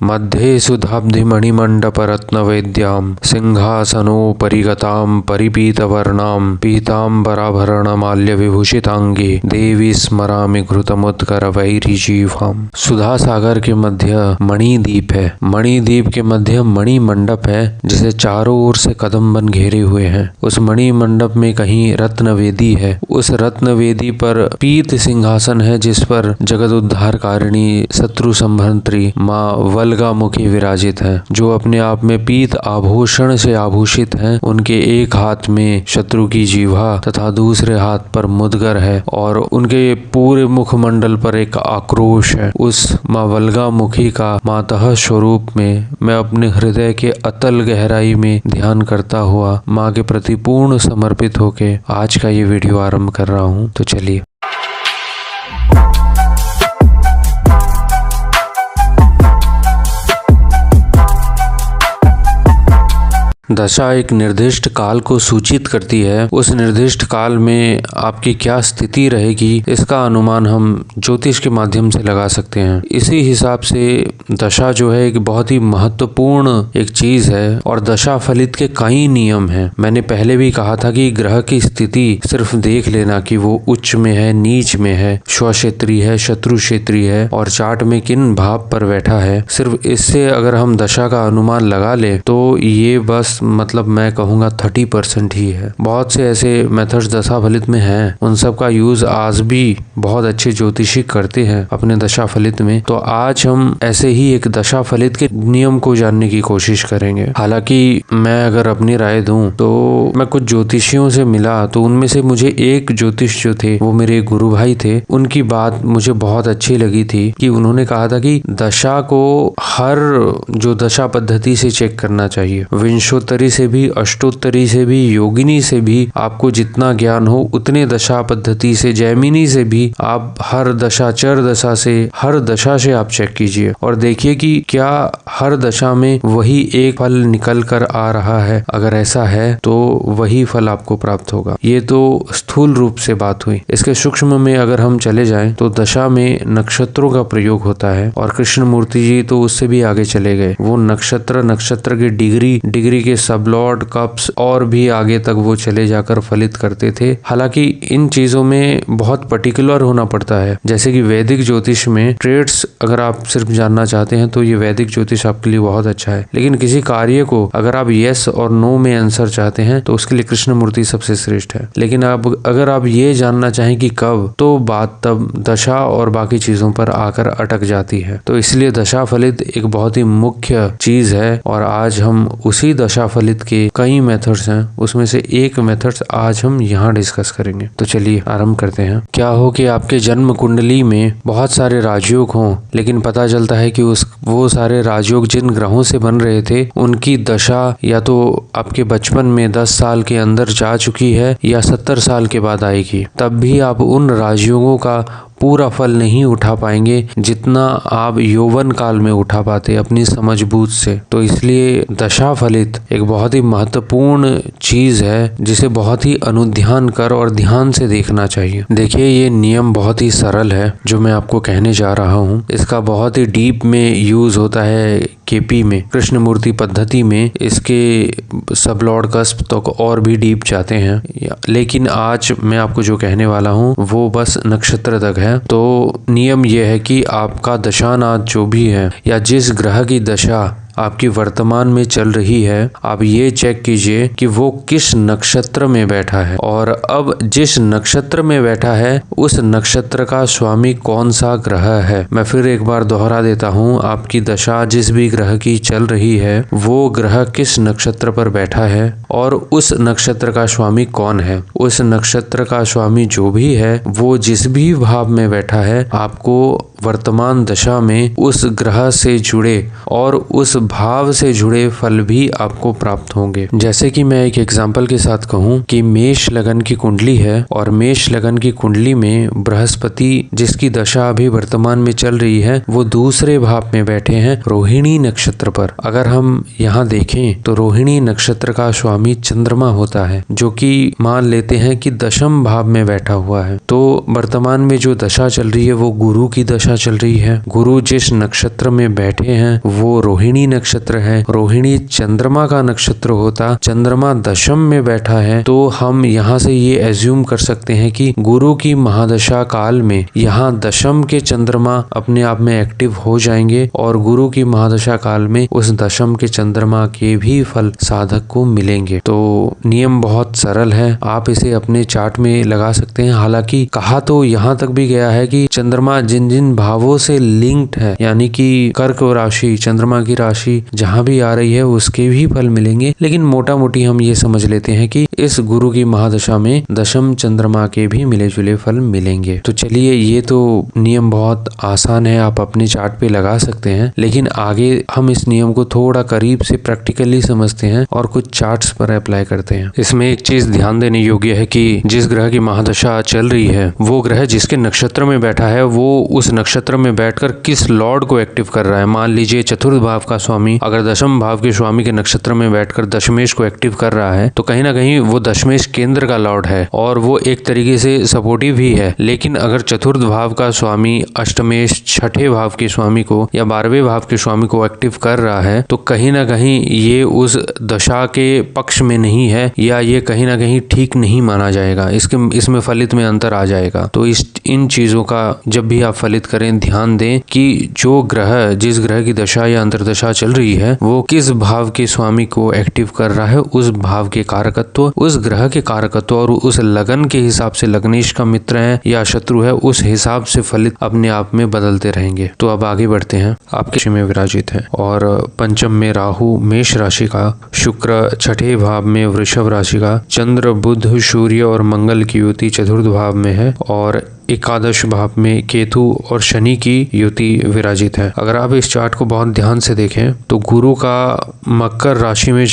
मध्ये सुधाब्धिमणिमण्डपरत्नवेद्यां सिंहासनोपरिगतां परिपीतवर्णां पीताम्बराभरणमाल्यविभूषितांगी देवी स्मरामि घृतमुद्गरवैरिजीवाम्। सुधा सागर के मध्य मणिद्वीप है। मणिद्वीप के मध्य मणि मंडप है जिसे चारों ओर से कदम्बन घेरे हुए हैं। उस मणि मंडप में कहीं रत्नवेदी है। उस रत्नवेदी पर पीत सिंहासन है जिस पर जगत उद्धारकारिणी शत्रु संहर्त्री माँ वल्गामुखी विराजित हैं, जो अपने आप में पीत आभूषण से आभूषित हैं। उनके एक हाथ में शत्रु की जीवा तथा दूसरे हाथ पर मुद्गर है और उनके पूरे मुखमंडल पर एक आक्रोश है। उस माँ वल्गामुखी का मातः स्वरूप में मैं अपने हृदय के अतल गहराई में ध्यान करता हुआ माँ के प्रति पूर्ण समर्पित होके आज का ये वीडियो आरंभ कर रहा हूँ। तो चलिए। दशा एक निर्दिष्ट काल को सूचित करती है। उस निर्दिष्ट काल में आपकी क्या स्थिति रहेगी इसका अनुमान हम ज्योतिष के माध्यम से लगा सकते हैं। इसी हिसाब से दशा जो है एक बहुत ही महत्वपूर्ण एक चीज है और दशा फलित के कई नियम हैं। मैंने पहले भी कहा था कि ग्रह की स्थिति सिर्फ देख लेना कि वो उच्च में है, नीच में है, स्वक्षेत्री है, शत्रु क्षेत्री है और चार्ट में किन भाव पर बैठा है, सिर्फ इससे अगर हम दशा का अनुमान लगा ले तो ये बस मतलब मैं कहूँगा 30% ही है। बहुत से ऐसे मेथड्स दशा फलित में हैं, उन सब का यूज आज भी बहुत अच्छे ज्योतिषी करते हैं अपने दशा फलित में। तो आज हम ऐसे ही एक दशा फलित के नियम को जानने की कोशिश करेंगे। हालांकि मैं अगर अपनी राय दूं तो मैं कुछ ज्योतिषियों से मिला तो उनमें से मुझे एक ज्योतिष जो थे वो मेरे गुरु भाई थे। उनकी बात मुझे बहुत अच्छी लगी थी कि उन्होंने कहा था कि दशा को हर जो दशा पद्धति से चेक करना चाहिए। विंशोत्तरी से भी, अष्टोत्तरी से भी, योगिनी से भी आपको जितना ज्ञान हो उतने दशा पद्धति से, जैमिनी से भी आप हर दशा, चर दशा से, हर दशा से आप चेक कीजिए और देखिए कि क्या हर दशा में वही एक फल निकल कर आ रहा है। अगर ऐसा है तो वही फल आपको प्राप्त होगा। ये तो स्थूल रूप से बात हुई। इसके सूक्ष्म में अगर हम चले जाएं तो दशा में नक्षत्रों का प्रयोग होता है और कृष्णमूर्ति जी तो उससे भी आगे चले गए। वो नक्षत्र की डिग्री के सबलॉर्ड कप्स और भी आगे तक वो चले जाकर फलित करते थे। हालांकि इन चीजों में बहुत पर्टिकुलर होना पड़ता है। जैसे कि वैदिक ज्योतिष में ट्रेड्स अगर आप सिर्फ जानना चाहते हैं तो ये वैदिक ज्योतिष आपके लिए बहुत अच्छा है। लेकिन किसी कार्य को अगर आप यस और नो में आंसर चाहते हैं तो उसके लिए कृष्णमूर्ति सबसे श्रेष्ठ है। लेकिन अगर आप ये जानना चाहें कि कब, तो बात तब दशा और बाकी चीजों पर आकर अटक जाती है। तो इसलिए दशा फलित एक बहुत ही मुख्य चीज है और आज हम उसी दशा फलित के कई मेथड्स हैं, उसमें से एक मेथड्स आज हम यहाँ डिस्कस करेंगे। तो चलिए आरंभ करते हैं। क्या हो कि आपके जन्म कुंडली में बहुत सारे राजयोग हों, लेकिन पता चलता है कि वो सारे राजयोग जिन ग्रहों से बन रहे थे उनकी दशा या तो आपके बचपन में 10 साल के अंदर जा चुकी है या 70 साल के बाद आएगी, तब भी आप उन राजयोगों का पूरा फल नहीं उठा पाएंगे जितना आप यौवन काल में उठा पाते अपनी समझबूझ से। तो इसलिए दशा फलित एक बहुत ही महत्वपूर्ण चीज है जिसे बहुत ही अनुध्यान कर और ध्यान से देखना चाहिए। देखिए, ये नियम बहुत ही सरल है जो मैं आपको कहने जा रहा हूँ। इसका बहुत ही डीप में यूज होता है केपी में, कृष्णमूर्ति पद्धति में इसके सबलॉर्ड कस्प तक और भी डीप जाते हैं। लेकिन आज मैं आपको जो कहने वाला हूँ वो बस नक्षत्र तक है। तो नियम यह है कि आपका दशानाथ जो भी है या जिस ग्रह की दशा आपकी वर्तमान में चल रही है, आप ये चेक कीजिए कि वो किस नक्षत्र में बैठा है और अब जिस नक्षत्र में बैठा है उस नक्षत्र का स्वामी कौन सा ग्रह है। मैं फिर एक बार दोहरा देता हूँ, आपकी दशा जिस भी ग्रह की चल रही है वो ग्रह किस नक्षत्र पर बैठा है और उस नक्षत्र का स्वामी कौन है। उस नक्षत्र का स्वामी जो भी है वो जिस भी भाव में बैठा है, आपको वर्तमान दशा में उस ग्रह से जुड़े और उस भाव से जुड़े फल भी आपको प्राप्त होंगे। जैसे कि मैं एक एग्जाम्पल के साथ कहूँ कि मेष लगन की कुंडली है और मेष लगन की कुंडली में बृहस्पति जिसकी दशा अभी वर्तमान में चल रही है वो दूसरे भाव में बैठे हैं रोहिणी नक्षत्र पर। अगर हम यहाँ देखें तो रोहिणी नक्षत्र का स्वामी चंद्रमा होता है जो कि मान लेते हैं कि दशम भाव में बैठा हुआ है। तो वर्तमान में जो दशा चल रही है वो गुरु की दशा चल रही है। गुरु जिस नक्षत्र में बैठे हैं वो रोहिणी नक्षत्र है। रोहिणी चंद्रमा का नक्षत्र होता, चंद्रमा दशम में बैठा है, तो हम यहाँ से ये एज्यूम कर सकते हैं कि गुरु की महादशा काल में यहाँ दशम के चंद्रमा अपने आप में एक्टिव हो जाएंगे और गुरु की महादशा काल में उस दशम के चंद्रमा के भी फल साधक को मिलेंगे। तो नियम बहुत सरल है, आप इसे अपने चार्ट में लगा सकते हैं। हालांकि कहा तो यहाँ तक भी गया है कि चंद्रमा जिन जिन भावों से लिंक्ड है, यानी कि कर्क राशि, चंद्रमा की राशि जहाँ भी आ रही है उसके भी फल मिलेंगे, लेकिन मोटा मोटी हम ये समझ लेते हैं कि इस गुरु की महादशा में दशम चंद्रमा के भी मिले जुले फल मिलेंगे। तो चलिए, ये तो नियम बहुत आसान है, आप अपने चार्ट पे लगा सकते हैं, लेकिन आगे हम इस नियम को थोड़ा करीब से प्रैक्टिकली समझते हैं और कुछ चार्ट्स पर अप्लाई करते हैं। इसमें एक चीज ध्यान देने योग्य है कि जिस ग्रह की महादशा चल रही है वो ग्रह जिसके नक्षत्र में बैठा है वो उस नक्षत्र में बैठकर किस लॉर्ड को एक्टिव कर रहा है। मान लीजिए चतुर्थ भाव का स्वामी अगर दशम भाव के स्वामी के नक्षत्र में बैठकर दशमेश को एक्टिव कर रहा है तो कहीं ना कहीं वो दशमेश केंद्र का लॉर्ड है और वो एक तरीके से सपोर्टिव ही है। लेकिन अगर चतुर्थ भाव का स्वामी अष्टमेश छठे भाव के स्वामी को या 12वें भाव के स्वामी को एक्टिव कर रहा है तो कहीं ना कहीं ये उस दशा के पक्ष में नहीं है या ये कहीं ना कहीं ठीक नहीं माना जाएगा। इसमें फलित में अंतर आ जाएगा। तो इन चीजों का जब भी आप फलित करें ध्यान दें कि जो ग्रह जिस ग्रह की दशा या अंतर्दशा चल रही है वो किस भाव के स्वामी को एक्टिव कर रहा है, उस भाव के कारकत्व, उस ग्रह के कारकत्व और उस लगन के हिसाब से लग्नेश का मित्र है या शत्रु है उस हिसाब से फलित अपने आप में बदलते रहेंगे। तो अब आगे बढ़ते हैं। आपके राशि में विराजित है और पंचम में राहु मेष राशि का, शुक्र छठे भाव में वृषभ राशि का, चंद्र बुध सूर्य और मंगल की युति चतुर्थ भाव में है और एकादश भाव में केतु और शनि की युति विराजित है। अगर आप इस चार्ट को बहुत ध्यान से देखें तो गुरु का मकर राशि में